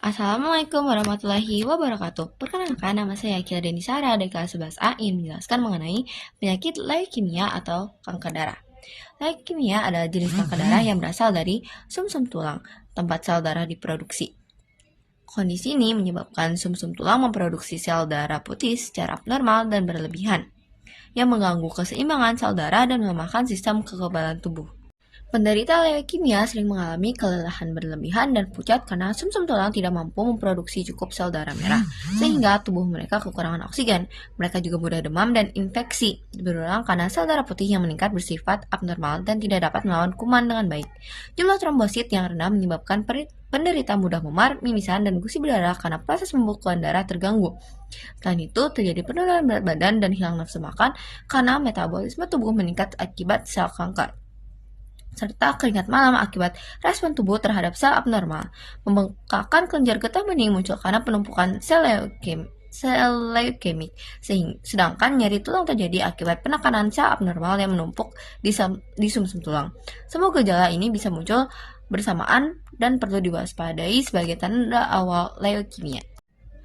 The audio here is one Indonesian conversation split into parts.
Assalamualaikum warahmatullahi wabarakatuh. Perkenalkan, nama saya Kia Denisara dari kelas 11A ingin menjelaskan mengenai penyakit leukemia atau kanker darah. Leukemia adalah jenis kanker darah yang berasal dari sumsum tulang, tempat sel darah diproduksi. Kondisi ini menyebabkan sumsum tulang memproduksi sel darah putih secara abnormal dan berlebihan, yang mengganggu keseimbangan sel darah dan melemahkan sistem kekebalan tubuh. Penderita leukemia sering mengalami kelelahan berlebihan dan pucat karena sumsum tulang tidak mampu memproduksi cukup sel darah merah, sehingga tubuh mereka kekurangan oksigen. Mereka juga mudah demam dan infeksi berulang karena sel darah putih yang meningkat bersifat abnormal dan tidak dapat melawan kuman dengan baik. Jumlah trombosit yang rendah menyebabkan penderita mudah memar, mimisan, dan gusi berdarah karena proses pembekuan darah terganggu. Selain itu, terjadi penurunan berat badan dan hilang nafsu makan karena metabolisme tubuh meningkat akibat sel kanker, serta keringat malam akibat respon tubuh terhadap sel abnormal. Pembengkakan kelenjar getah bening muncul karena penumpukan sel leukemik, sedangkan nyeri tulang terjadi akibat penekanan sel abnormal yang menumpuk di sumsum tulang. Semua gejala ini bisa muncul bersamaan dan perlu diwaspadai sebagai tanda awal leukemia.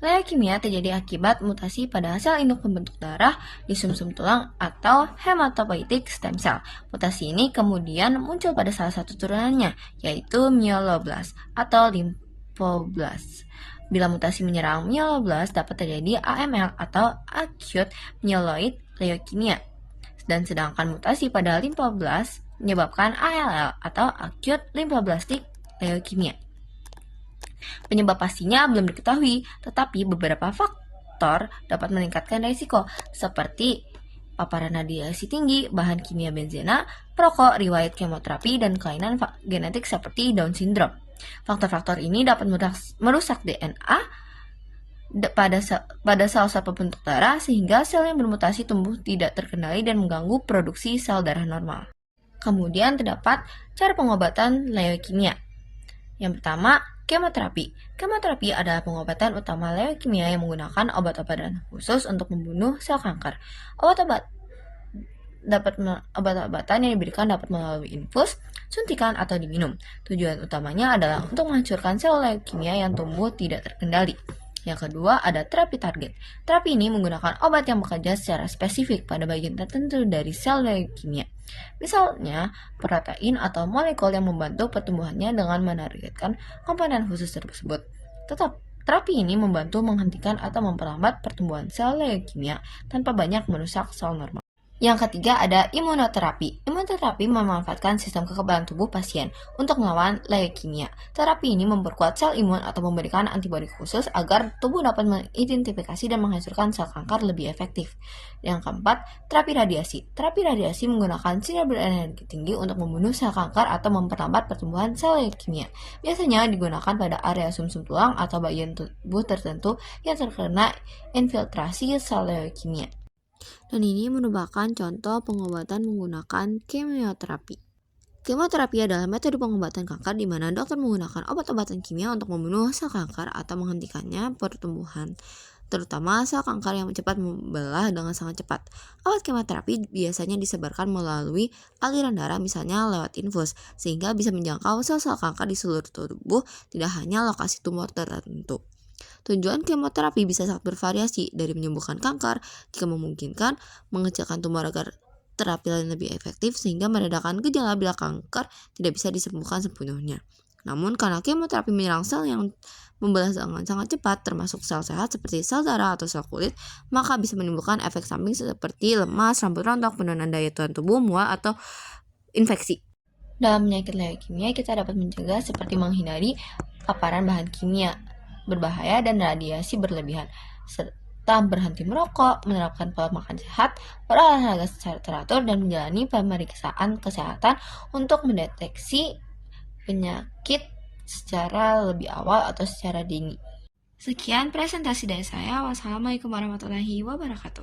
Leukemia terjadi akibat mutasi pada sel induk pembentuk darah di sumsum tulang atau hematopoietic stem cell. Mutasi ini kemudian muncul pada salah satu turunannya, yaitu myeloblas atau lymphoblas. Bila mutasi menyerang myeloblas, dapat terjadi AML atau acute myeloid leukemia. Dan sedangkan mutasi pada lymphoblas menyebabkan ALL atau acute lymphoblastic leukemia. Penyebab pastinya belum diketahui, tetapi beberapa faktor dapat meningkatkan risiko, seperti paparan radiasi tinggi, bahan kimia benzena, perokok, riwayat kemoterapi, dan kelainan genetik seperti Down syndrome. Faktor-faktor ini dapat merusak DNA pada sel-sel pembentuk darah sehingga sel yang bermutasi tumbuh tidak terkendali dan mengganggu produksi sel darah normal. Kemudian terdapat cara pengobatan leukemia. Yang pertama, kemoterapi. Kemoterapi adalah pengobatan utama leukemia yang menggunakan obat-obatan khusus untuk membunuh sel kanker. Obat-obatan yang diberikan dapat melalui infus, suntikan, atau diminum. Tujuan utamanya adalah untuk menghancurkan sel leukemia yang tumbuh tidak terkendali. Yang kedua, ada terapi target. Terapi ini menggunakan obat yang bekerja secara spesifik pada bagian tertentu dari sel leukemia. Misalnya, protein atau molekul yang membantu pertumbuhannya dengan menargetkan komponen khusus tersebut. Terapi ini membantu menghentikan atau memperlambat pertumbuhan sel leukemia tanpa banyak merusak sel normal. Yang ketiga ada imunoterapi. Imunoterapi memanfaatkan sistem kekebalan tubuh pasien untuk melawan leukemia. Terapi ini memperkuat sel imun atau memberikan antibodi khusus agar tubuh dapat mengidentifikasi dan menghancurkan sel kanker lebih efektif. Yang keempat, terapi radiasi. Terapi radiasi menggunakan sinar berenergi tinggi untuk membunuh sel kanker atau memperlambat pertumbuhan sel leukemia. Biasanya digunakan pada area sumsum tulang atau bagian tubuh tertentu yang terkena infiltrasi sel leukemia. Dan ini merupakan contoh pengobatan menggunakan kemioterapi. Kemoterapi adalah metode pengobatan kanker di mana dokter menggunakan obat-obatan kimia untuk membunuh sel kanker atau menghentikannya pertumbuhan, terutama sel kanker yang cepat membelah dengan sangat cepat. Obat kemoterapi biasanya disebarkan melalui aliran darah, misalnya lewat infus, sehingga bisa menjangkau sel-sel kanker di seluruh tubuh, tidak hanya lokasi tumor tertentu. Tujuan kemoterapi bisa sangat bervariasi, dari menyembuhkan kanker jika memungkinkan, mengecilkan tumor agar terapi lain lebih efektif, sehingga meredakan gejala bila kanker tidak bisa disembuhkan sepenuhnya. Namun karena kemoterapi menyerang sel yang membelah dengan sangat cepat, termasuk sel sehat seperti sel darah atau sel kulit, maka bisa menimbulkan efek samping seperti lemas, rambut rontok, penurunan daya tahan tubuh, mual, atau infeksi. Dalam penyakit leukemia, kita dapat mencegah seperti menghindari paparan bahan kimia berbahaya dan radiasi berlebihan, serta berhenti merokok, menerapkan pola makan sehat, berolahraga secara teratur, dan menjalani pemeriksaan kesehatan untuk mendeteksi penyakit secara lebih awal atau secara dini. Sekian presentasi dari saya. Wassalamualaikum warahmatullahi wabarakatuh.